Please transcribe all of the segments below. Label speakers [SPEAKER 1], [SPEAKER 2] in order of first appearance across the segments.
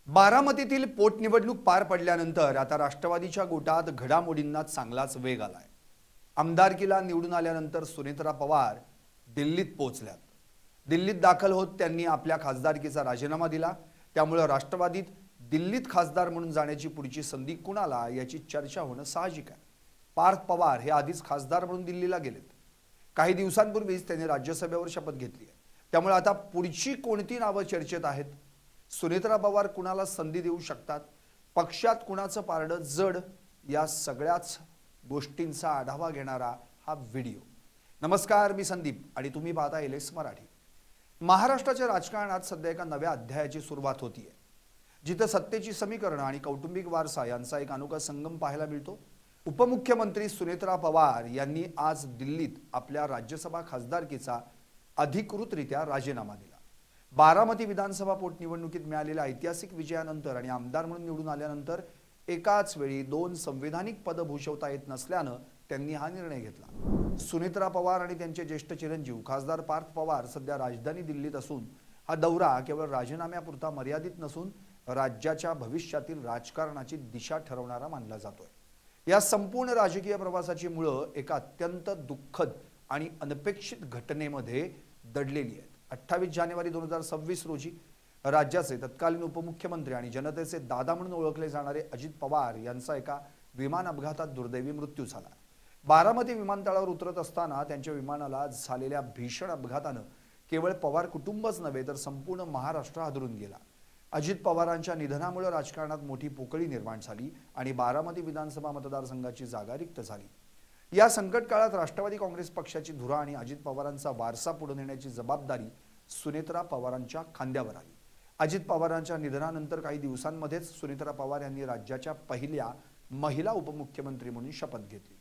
[SPEAKER 1] बारामतीतील पोटनिवडणूक पार पडल्यानंतर आता राष्ट्रवादीच्या गोटात घडामोडींना चांगलाच वेग आलाय। आमदारकीला निवडून आल्यानंतर सुनेत्रा पवार दिल्लीत पोहोचल्यात। दिल्लीत दाखल होत त्यांनी आपल्या खासदारकीचा राजीनामा दिला। त्यामुळे राष्ट्रवादीत दिल्लीत खासदार म्हणून जाण्याची पुढची संधी कुणाला याची चर्चा होणं साहजिक आहे। पार्थ पवार हे आधीच खासदार म्हणून दिल्लीला गेलेत। काही दिवसांपूर्वीच त्यांनी राज्यसभेवर शपथ घेतली आहे। त्यामुळे आता पुढची कोणती नावं चर्चेत आहेत? सुनेत्रा पवार कुणाला संधी देऊ शकतात? पक्षात कुणाचं पारडं जड? या सगळ्याच गोष्टींचा आढावा घेणारा हा व्हिडिओ। नमस्कार, मी संदीप आणि तुम्ही पाहता एलएस मराठी। महाराष्ट्राच्या राजकारणात सध्या एका नव्या अध्यायाची सुरुवात होतीये, जिथे सत्तेची समीकरणं आणि कौटुंबिक वारसा यांचा एक अनोखा संगम पाहायला मिळतो। उपमुख्यमंत्री सुनेत्रा पवार यांनी आज दिल्लीत आपल्या राज्यसभा खासदारकीचा अधिकृतरित्या राजीनामा दिला। बारामती विधानसभा पोटनिवडणुकीत मिळालेल्या ऐतिहासिक विजयानंतर आणि आमदार म्हणून निवडून आल्यानंतर एकाच वेळी दोन संविधानिक पद भूषवता येत नसल्यानं त्यांनी हा निर्णय घेतला। सुनेत्रा पवार आणि त्यांचे ज्येष्ठ चिरंजीव खासदार पार्थ पवार सध्या राजधानी दिल्लीत असून हा दौरा केवळ राजीनाम्यापुरता मर्यादित नसून राज्याच्या भविष्यातील राजकारणाची दिशा ठरवणारा मानला जातोय। या संपूर्ण राजकीय प्रवासाची मुळं एका अत्यंत दुःखद आणि अनपेक्षित घटनेमध्ये दडलेली आहेत। 28 जानेवारी 2026 रोजी राज्याचे तत्कालीन उपमुख्यमंत्री आणि जनतेचे दादा म्हणून ओळखले जाणारे अजित पवार यांचा एका विमान अपघातात दुर्दैवी मृत्यू झाला। बारामती विमानतळावर उतरत असताना त्यांच्या विमानाला झालेल्या भीषण अपघातानं केवळ पवार कुटुंबच नव्हे तर संपूर्ण महाराष्ट्र हादरून गेला। अजित पवारांच्या निधनामुळे राजकारणात मोठी पोकळी निर्माण झाली आणि बारामती विधानसभा मतदारसंघाची जागा रिक्त झाली। या संकट काळात राष्ट्रवादी काँग्रेस पक्षाची धुरा आणि अजित पवारांचा वारसा पुढे नेण्याची जबाबदारी सुनेत्रा पवारांच्या खांद्यावर आली। अजित पवारांच्या निधनानंतर काही दिवसांमध्येच सुनेत्रा पवार यांनी राज्याच्या पहिल्या महिला उपमुख्यमंत्री म्हणून शपथ घेतली।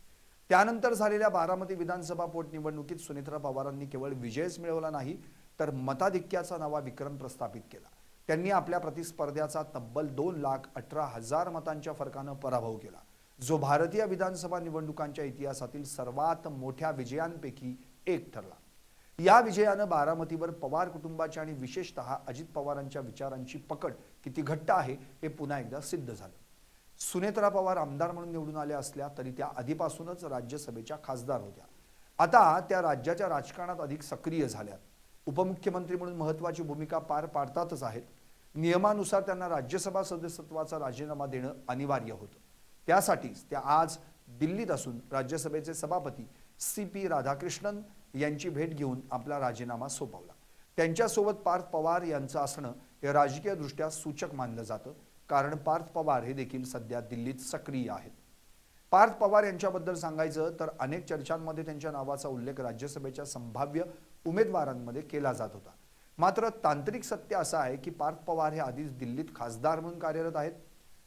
[SPEAKER 1] त्यानंतर झालेल्या बारामती विधानसभा पोटनिवडणुकीत सुनेत्रा पवारांनी केवळ विजयच मिळवला नाही तर मताधिक्याचा नवा विक्रम प्रस्थापित केला। त्यांनी आपल्या प्रतिस्पर्ध्याचा तब्बल 2,18,000 मतांच्या फरकानं पराभव केला, जो भारतीय विधानसभा निवडणुकांच्या इतिहासातील सर्वात मोठ्या विजयांपैकी एक ठरला। या विजयानं बारामतीवर पवार कुटुंबाच्या आणि विशेषतः अजित पवारांच्या विचारांची पकड किती घट्ट आहे हे पुन्हा एकदा सिद्ध झालं। सुनेत्रा पवार आमदार म्हणून निवडून आल्या असल्या तरी त्या आधीपासूनच राज्यसभेच्या खासदार होत्या। आता त्या राज्याच्या राजकारणात अधिक सक्रिय झाल्या। उपमुख्यमंत्री म्हणून महत्त्वाची भूमिका पार पाडतातच आहेत। नियमानुसार त्यांना राज्यसभा सदस्यत्वाचा राजीनामा देणं अनिवार्य होतं। त्यासाठीच त्या आज दिल्लीत असून राज्यसभेचे सभापती CP राधाकृष्णन यांची भेट घेऊन आपला राजीनामा सोपवला। त्यांच्यासोबत पार्थ पवार यांचं असणं हे राजकीयदृष्ट्या सूचक मानलं जातं, कारण पार्थ पवार हे देखील सध्या दिल्लीत सक्रिय आहेत। पार्थ पवार यांच्याबद्दल सांगायचं तर अनेक चर्चांमध्ये त्यांच्या नावाचा उल्लेख राज्यसभेच्या संभाव्य उमेदवारांमध्ये केला जात होता। मात्र तांत्रिक सत्य असं आहे की पार्थ पवार हे आधीच दिल्लीत खासदार म्हणून कार्यरत आहेत।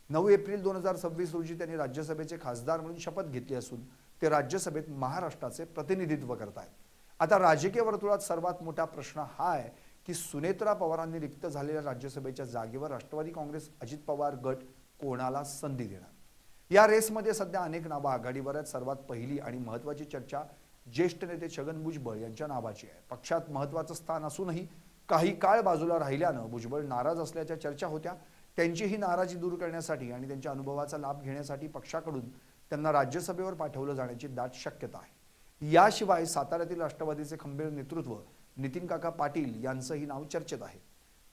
[SPEAKER 1] 9 एप्रिल 2026 रोजी त्यांनी राज्यसभेचे खासदार म्हणून शपथ घेतली असून ते राज्यसभेत महाराष्ट्राचे प्रतिनिधित्व करत आहेत। आता राजकीय वर्तुळात सर्वात मोठा प्रश्न हा आहे की सुनेत्रा पवारांनी रिक्त झालेल्या राज्यसभेच्या जागेवर राष्ट्रवादी काँग्रेस अजित पवार गट कोणाला संधी देणार? या रेसमध्ये सध्या अनेक नावं आघाडीवर आहेत। सर्वात पहिली आणि महत्त्वाची चर्चा ज्येष्ठ नेते छगन भुजबळ यांच्या नावाची आहे। पक्षात महत्त्वाचं स्थान असूनही काही काळ बाजूला राहिल्यानं भुजबळ नाराज असल्याच्या चर्चा होत्या। त्यांची ही नाराजी दूर करण्यासाठी आणि त्यांच्या अनुभवाचा लाभ घेण्यासाठी पक्षाकडून त्यांना राज्यसभेवर पाठवलं जाण्याची दाट शक्यता आहे। याशिवाय साताऱ्यातील राष्ट्रवादीचे खंबीर नेतृत्व नितीन काका पाटील यांचंही नाव चर्चेत आहे।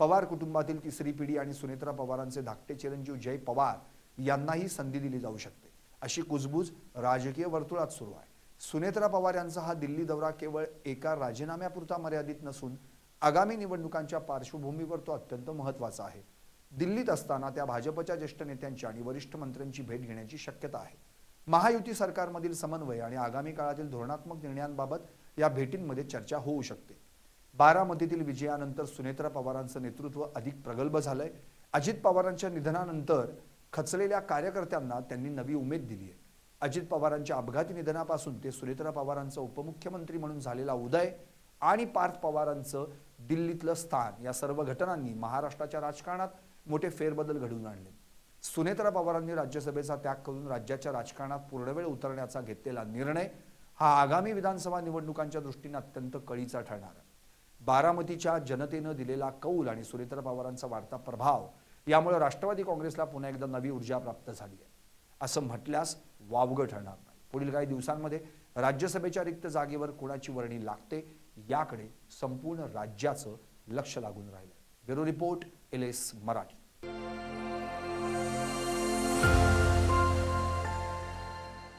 [SPEAKER 1] पवार कुटुंबातील तिसरी पिढी आणि सुनेत्रा पवारांचे धाकटे चिरंजीव जय पवार यांनाही संधी दिली जाऊ शकते, अशी कुजबूज राजकीय वर्तुळात सुरू आहे। सुनेत्रा पवार यांचा हा दिल्ली दौरा केवळ एका राजीनाम्यापुरता मर्यादित नसून आगामी निवडणुकांच्या पार्श्वभूमीवर तो अत्यंत महत्त्वाचा आहे। दिल्लीत असताना त्या भाजपच्या ज्येष्ठ नेत्यांची आणि वरिष्ठ मंत्र्यांची भेट घेण्याची शक्यता आहे। महायुती सरकारमधील समन्वय आणि आगामी काळातील धोरणात्मक निर्णयांबाबत या भेटींमध्ये चर्चा होऊ शकते। बारामतीतील विजयानंतर सुनेत्रा पवारांचं नेतृत्व अधिक प्रगल्भ झालंय। अजित पवारांच्या निधनानंतर खचलेल्या कार्यकर्त्यांना त्यांनी नवी उमेद दिली आहे। अजित पवारांच्या अपघाती निधनापासून ते सुनेत्रा पवारांचं उपमुख्यमंत्री म्हणून झालेला उदय आणि पार्थ पवारांचं दिल्लीतलं स्थान या सर्व घटनांनी महाराष्ट्राच्या राजकारणात मोठे फेरबदल घडवून आणले। सुनेत्रा पवारांनी राज्यसभेचा त्याग करून राज्याच्या राजकारणात पूर्णवेळ उतरण्याचा घेतलेला निर्णय हा आगामी विधानसभा निवडणुकांच्या दृष्टीने अत्यंत कळीचा ठरणार आहे। बारामतीच्या जनतेनं दिलेला कौल आणि सुनेत्रा पवारांचा वाढता प्रभाव यामुळे राष्ट्रवादी काँग्रेसला पुन्हा एकदा नवी ऊर्जा प्राप्त झाली आहे असं म्हटल्यास वावगं ठरणार नाही. पुढील काही दिवसांमध्ये राज्यसभेच्या रिक्त जागेवर कोणाची वर्णी लागते याकडे संपूर्ण राज्याचं लक्ष लागून राहिलं. Bureau report, LS Marathi.